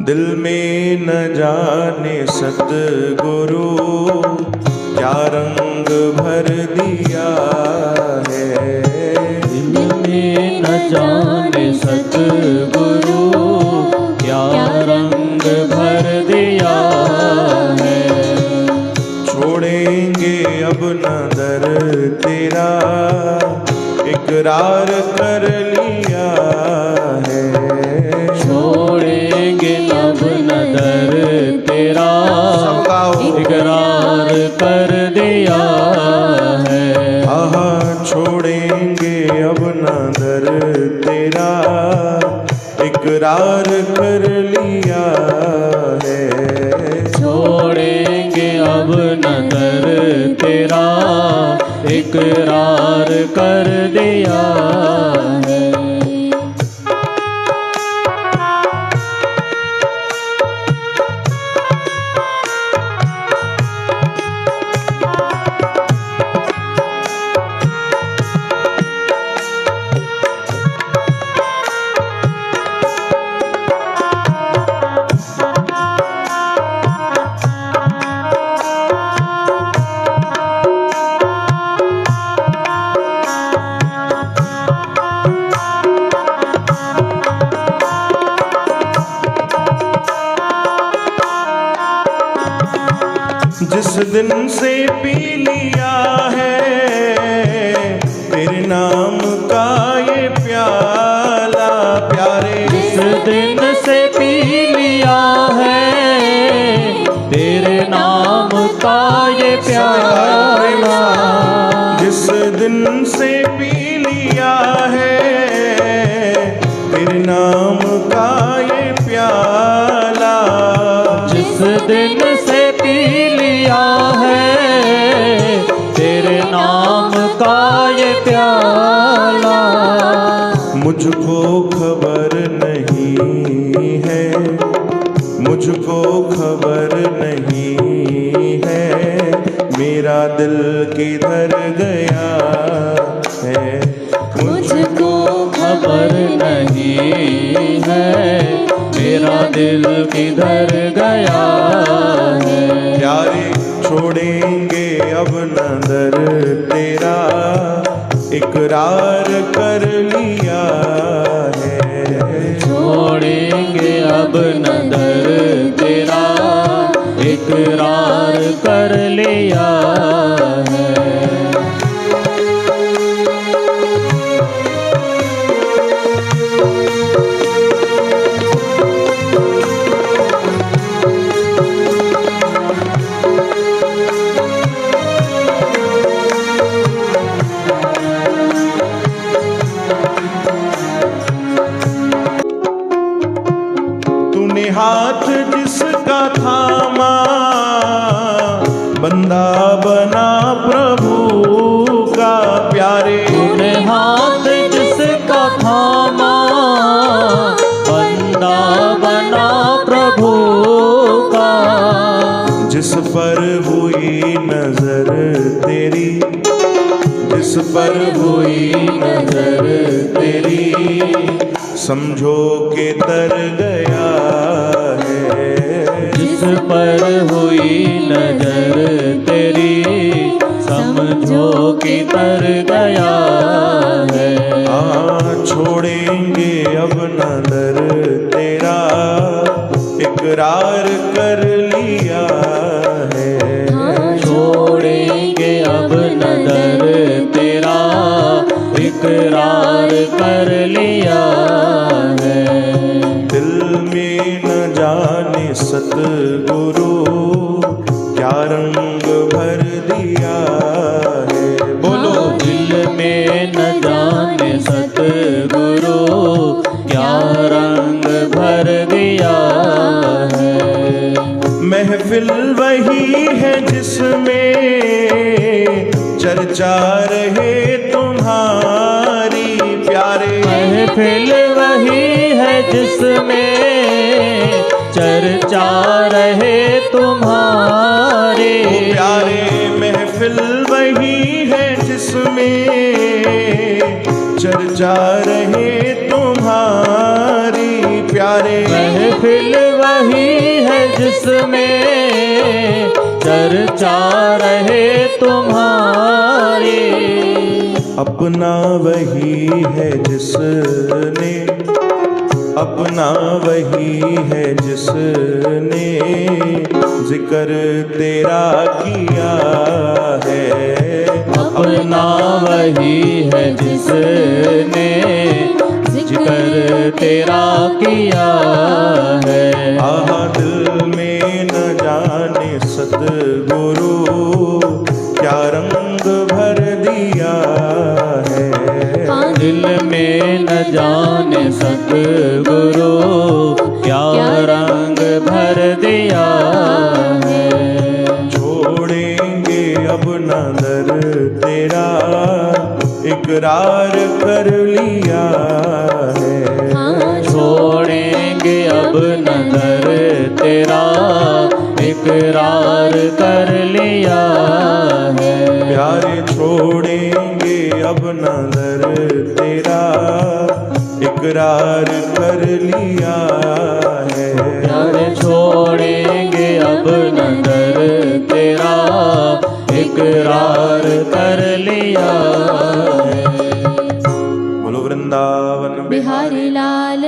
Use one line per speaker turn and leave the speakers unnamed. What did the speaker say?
दिल में न जाने सतगुरु क्या रंग भर दिया है।
दिल में न जाने सतगुरु क्या रंग भर दिया है।
छोड़ेंगे अब न दर तेरा इकरार कर लिया है।
छोड़ेंगे अब न दर तेरा इकरार कर दिया है।
आहा छोड़ेंगे अब न दर तेरा इकरार कर लिया है।
छोड़ेंगे अब न दर तेरा इकरार कर दिया है।
जिस दिन से पी लिया है तेरे नाम का ये प्याला प्यारे।
जिस दिन से पी लिया है तेरे नाम का ये प्याला।
जिस दिन से पी लिया है तेरे नाम का ये प्याला।
जिस दिन से पी लिया है तेरे नाम का ये प्याला।
मुझको खबर नहीं है, मुझको खबर नहीं है मेरा दिल किधर गया है।
मुझको खबर नहीं है मेरा दिल किधर गया है।
प्यारे छोड़ेंगे अब न दर तेरा इकरार कर लिया है।
छोड़ेंगे अब न दर तेरा इकरार कर लिया है।
हाथ जिसका थामा बंदा बना प्रभु का प्यारे।
तूने हाथ जिसका थामा बंदा बना प्रभु का।
जिस पर हुई नजर तेरी, जिस पर हुई नजर तेरी समझो के तर गया है।
जिस पर हुई नजर तेरी समझो कि तर गया है।
छोड़ेंगे अब न दर तेरा इकरार कर लिया है।
छोड़ेंगे अब न दर तेरा इकरार कर लिया है।
दिल में न जाने सतगुरु क्या रंग भर दिया है। बोलो
दिल में न जाने सतगुरु क्या रंग भर दिया है।
महफिल वही है जिसमें चर्चा रहे तुम्हारी प्यारे।
महफिल वही है जिसमें चर्चा रहे तुम्हारे
प्यारे। महफिल वही है जिसमें चर्चा रहे तुम्हारी प्यारे।
महफिल वही है जिसमें चर्चा रहे तुम्हारी।
अपना वही है जिसने, अपना वही है जिसने जिक्र तेरा किया है।
अपना वही है जिसने जिक्र तेरा किया है।
आहा दिल में न जाने सतगुरु क्या रंग भर दिया है।
दिल में न जाने सतगुरु क्या रंग भर दिया है।
छोड़ेंगे अब न दर तेरा इकरार कर लिया है।
छोड़ेंगे अब नजर तेरा इकरार कर लिया है।
प्यारे छोड़ेंगे अब नजर तेरा इकरार कर लिया है।
प्यारे छोड़ेंगे अब नजर तेरा इकरार कर लिया है।
बोलो वृंदावन
बिहारी लाल